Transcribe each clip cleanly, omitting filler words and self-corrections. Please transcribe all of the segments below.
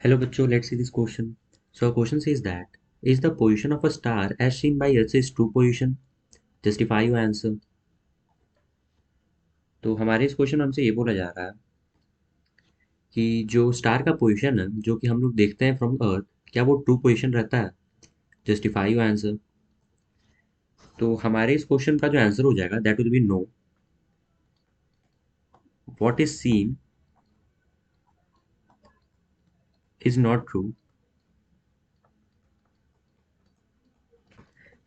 Hello बच्चों, let's see this question. So our question says that is the position of a star as seen by us is true position? Justify your answer. तो हमारे इस question में हमसे ये बोला जा रहा है कि जो स्टार का पोजीशन है जो कि हम लोग देखते हैं फ्रॉम अर्थ, क्या वो ट्रू पोजीशन रहता है? Justify your answer. तो हमारे इस क्वेश्चन का जो आंसर हो जाएगा that will be no. What is seen is not true.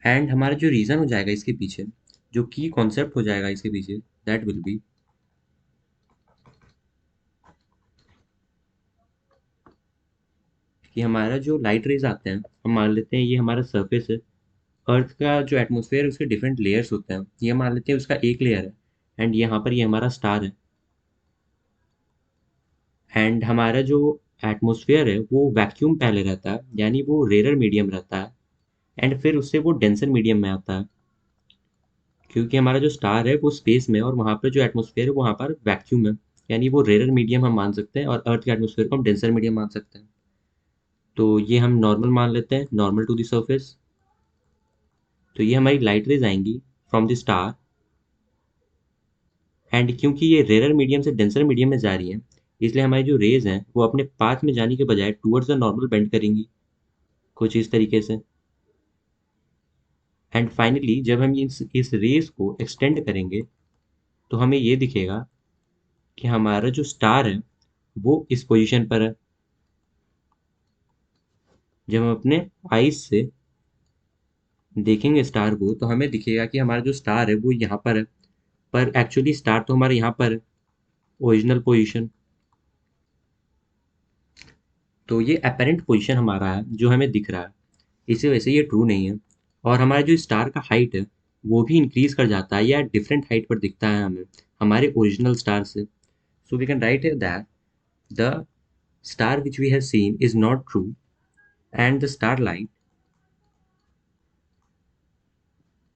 And हमारा जो रीज़न हो जाएगा इसके पीछे, जो की कॉन्सेप्ट हो जाएगा इसके पीछे, दैट विल बी कि हमारा जो लाइट रेज आते हैं, हम मान लेते हैं ये हमारा सरफेस है. अर्थ का जो एटमॉस्फेयर है उसके डिफरेंट लेयर्स होते हैं. ये मान लेते हैं उसका एक लेयर है एंड यहाँ पर ये हमारा स्टार है. एंड हमारा जो एटमॉस्फेयर है वो वैक्यूम पहले रहता है, यानी वो रेयर मीडियम रहता है. एंड फिर उससे वो डेंसर मीडियम में आता है, क्योंकि हमारा जो स्टार है वो स्पेस में है और वहाँ पर जो एटमॉस्फेयर है वहाँ पर वैक्यूम है. यानी वो रेयर मीडियम हम मान सकते हैं और अर्थ के एटमॉस्फेयर को हम डेंसर मीडियम मान सकते हैं. तो ये हम नॉर्मल मान लेते हैं, नॉर्मल टू द सर्फेस. तो ये हमारी लाइट रेज आएंगी फ्रॉम द स्टार. एंड क्योंकि ये रेयर मीडियम से डेंसर मीडियम में जा रही हैं, इसलिए हमारी जो रेज हैं वो अपने पाथ में जाने के बजाय टूवर्ड्स द नॉर्मल बेंड करेंगी, कुछ इस तरीके से. एंड फाइनली जब हम इस रेस को एक्सटेंड करेंगे तो हमें ये दिखेगा कि हमारा जो स्टार है वो इस पोजीशन पर है. जब हम अपने आईज से देखेंगे स्टार को तो हमें दिखेगा कि हमारा जो स्टार है वो यहाँ पर है, पर एक्चुअली स्टार तो हमारे यहाँ पर है, ओरिजिनल पोजीशन. तो ये अपेरेंट पोजीशन हमारा है जो हमें दिख रहा है, इसी वजह से ये ट्रू नहीं है. और हमारा जो स्टार का हाइट है वो भी इंक्रीज कर जाता है या डिफरेंट हाइट पर दिखता है हमें हमारे ओरिजिनल स्टार से. So we can write that the star which we have seen is not true and the star light,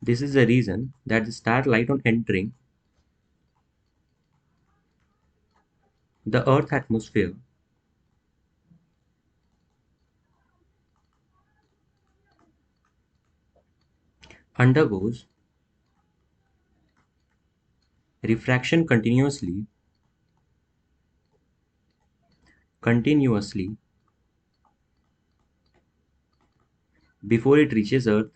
this is the reason that the starlight on entering the earth atmosphere undergoes refraction continuously before it reaches earth,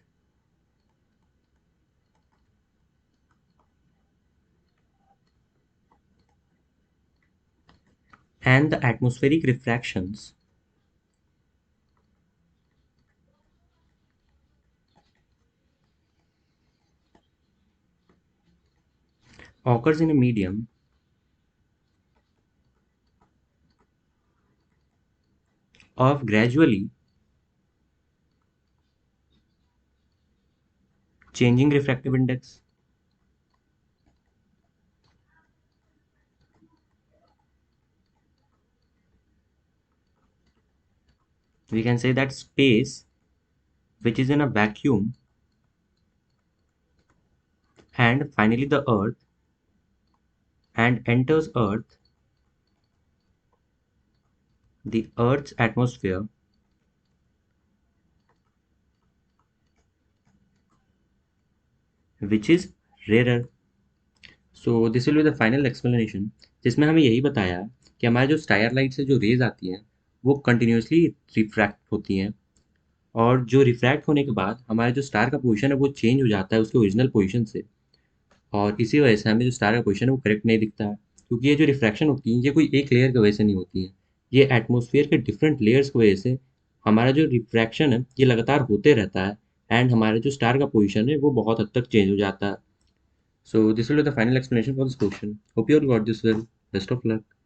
and the atmospheric refractions occurs in a medium of gradually changing refractive index. We can say that space which is in a vacuum and finally the earth and enters earth, the earth's atmosphere which is rarer. So this will be the final explanation, जिसमें हमें यही बताया कि हमारे जो star light से जो raise आती हैं वो कंटिन्यूसली रिफ्रैक्ट होती हैं, और जो रिफ्रैक्ट होने के बाद हमारा जो स्टार का पोजीशन है वो चेंज हो जाता है उसके ओरिजिनल पोजीशन से. और इसी वजह से हमें जो स्टार का पोजीशन है वो करेक्ट नहीं दिखता है, क्योंकि ये जो रिफ्रैक्शन होती है ये कोई एक लेयर की वजह से नहीं होती है. ये एटमोसफियर के डिफरेंट लेयर्स की वजह से हमारा जो रिफ्रैक्शन है ये लगातार होते रहता है. एंड हमारा जो स्टार का पोजीशन है वो बहुत हद तक चेंज हो जाता है. So this will be the final explanation for this question. Hope you all got this well. Best of luck.